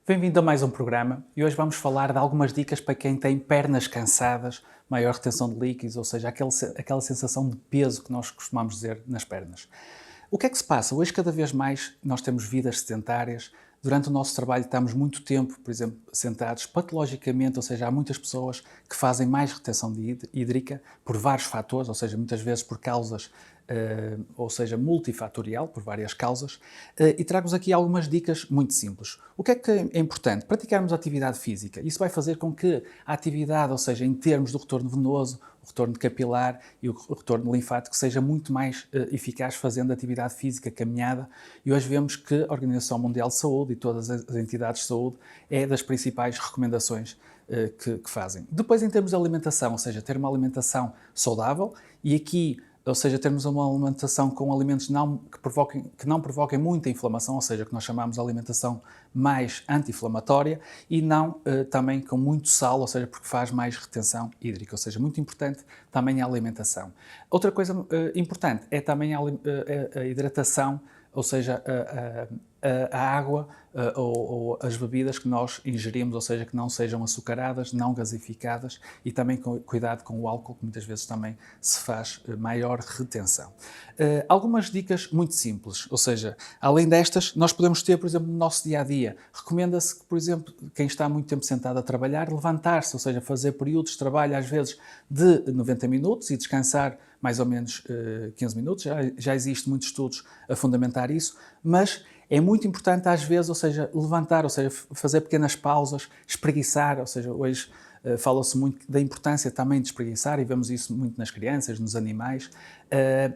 Bem-vindo a mais um programa e hoje vamos falar de algumas dicas para quem tem pernas cansadas, maior retenção de líquidos, ou seja, aquela sensação de peso que nós costumamos dizer nas pernas. O que é que se passa? Hoje, cada vez mais, nós temos vidas sedentárias. Durante o nosso trabalho estamos muito tempo, por exemplo, sentados patologicamente, ou seja, há muitas pessoas que fazem mais retenção hídrica por vários fatores, ou seja, muitas vezes por causas, ou seja, multifatorial, por várias causas, e trago-vos aqui algumas dicas muito simples. O que é importante? Praticarmos atividade física. Isso vai fazer com que a atividade, ou seja, em termos do retorno venoso, o retorno capilar e o retorno linfático seja muito mais eficaz fazendo atividade física, caminhada, e hoje vemos que a Organização Mundial de Saúde e todas as entidades de saúde é das principais recomendações que fazem. Depois, em termos de alimentação, ou seja, ter uma alimentação saudável e aqui, ou seja, termos uma alimentação com alimentos que não provoquem muita inflamação, ou seja, que nós chamamos de alimentação mais anti-inflamatória e não também com muito sal, ou seja, porque faz mais retenção hídrica, ou seja, muito importante também a alimentação. Outra coisa importante é também a hidratação, ou seja, a água ou as bebidas que nós ingerimos, ou seja, que não sejam açucaradas, não gasificadas e também cuidado com o álcool, que muitas vezes também se faz maior retenção. Algumas dicas muito simples, ou seja, além destas, nós podemos ter, por exemplo, no nosso dia-a-dia, recomenda-se que, por exemplo, quem está muito tempo sentado a trabalhar, levantar-se, ou seja, fazer períodos de trabalho, às vezes, de 90 minutos e descansar mais ou menos 15 minutos. Já existem muitos estudos a fundamentar isso, mas é muito importante às vezes, ou seja, levantar, ou seja, fazer pequenas pausas, espreguiçar, ou seja, hoje fala-se muito da importância também de espreguiçar e vemos isso muito nas crianças, nos animais,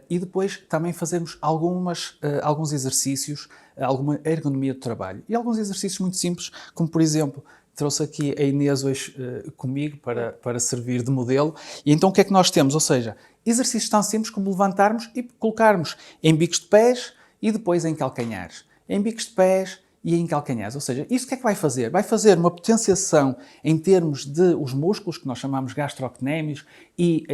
e depois também fazermos alguns exercícios, alguma ergonomia de trabalho e alguns exercícios muito simples, como por exemplo, trouxe aqui a Inês hoje comigo para servir de modelo. E então o que é que nós temos? Ou seja, exercícios tão simples como levantarmos e colocarmos em bicos de pés e depois em calcanhares. Em bicos de pés e em calcanhares. Ou seja, isso o que é que vai fazer? Vai fazer uma potenciação em termos de os músculos, que nós chamamos gastrocnémios, e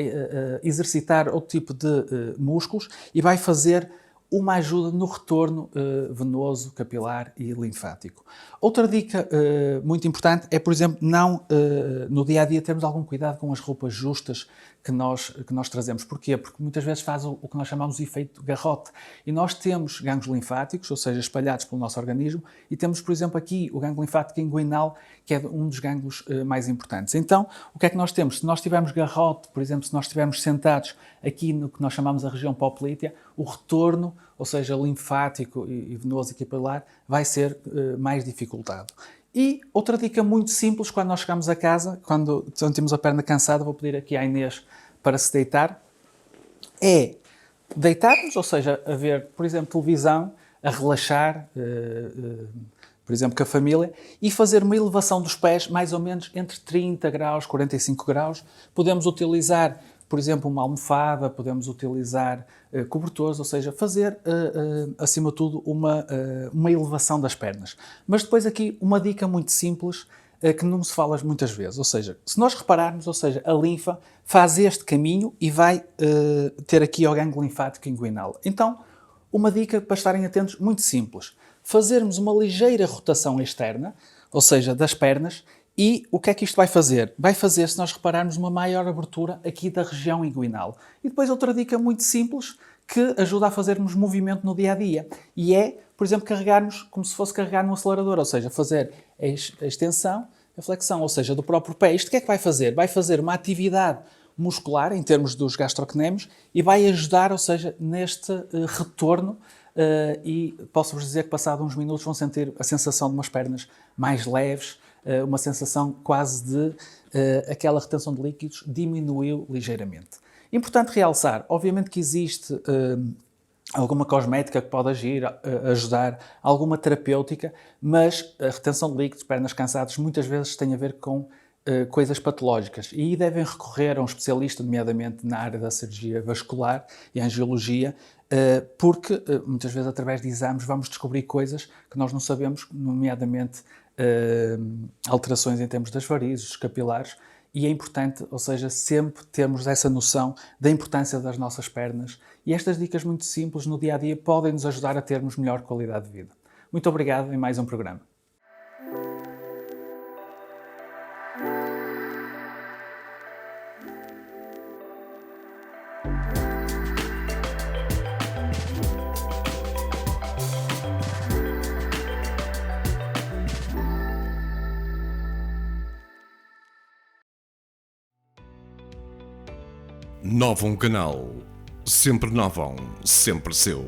exercitar outro tipo de músculos e vai fazer uma ajuda no retorno venoso, capilar e linfático. Outra dica muito importante é, por exemplo, no dia-a-dia termos algum cuidado com as roupas justas que nós trazemos. Porquê? Porque muitas vezes faz o que nós chamamos de efeito garrote. E nós temos gânglios linfáticos, ou seja, espalhados pelo nosso organismo, e temos, por exemplo, aqui o gânglio linfático inguinal, que é um dos gânglios mais importantes. Então, o que é que nós temos? Se nós tivermos garrote, por exemplo, se nós estivermos sentados aqui no que nós chamamos a região poplítea, o retorno, ou seja, linfático e venoso e capilar, vai ser mais dificultado. E outra dica muito simples, quando nós chegamos a casa, quando sentimos a perna cansada, vou pedir aqui à Inês para se deitar, é deitar-nos, ou seja, a ver, por exemplo, televisão, a relaxar, por exemplo, com a família, e fazer uma elevação dos pés mais ou menos entre 30 graus, 45 graus. Podemos utilizar, por exemplo, uma almofada, podemos utilizar cobertores, ou seja, fazer, acima de tudo, uma elevação das pernas. Mas depois aqui uma dica muito simples que não se fala muitas vezes, ou seja, se nós repararmos, ou seja, a linfa faz este caminho e vai ter aqui o gânglio linfático inguinal. Então, uma dica para estarem atentos, muito simples, fazermos uma ligeira rotação externa, ou seja, das pernas. E o que é que isto vai fazer? Vai fazer, se nós repararmos, uma maior abertura aqui da região inguinal. E depois outra dica muito simples que ajuda a fazermos movimento no dia-a-dia. E é, por exemplo, carregarmos como se fosse carregar no acelerador, ou seja, fazer a extensão, a flexão, ou seja, do próprio pé. Isto o que é que vai fazer? Vai fazer uma atividade muscular, em termos dos gastrocnémios, e vai ajudar, ou seja, neste retorno. E posso-vos dizer que, passado uns minutos, vão sentir a sensação de umas pernas mais leves, uma sensação quase de aquela retenção de líquidos diminuiu ligeiramente. Importante realçar, obviamente que existe alguma cosmética que pode ajudar, alguma terapêutica, mas a retenção de líquidos, pernas cansadas, muitas vezes tem a ver com coisas patológicas e aí devem recorrer a um especialista, nomeadamente na área da cirurgia vascular e angiologia, porque muitas vezes através de exames vamos descobrir coisas que nós não sabemos, nomeadamente alterações em termos das varizes, dos capilares, e é importante, ou seja, sempre termos essa noção da importância das nossas pernas e estas dicas muito simples no dia-a-dia podem nos ajudar a termos melhor qualidade de vida. Muito obrigado em mais um programa. Novum Canal. Sempre Novum, sempre seu.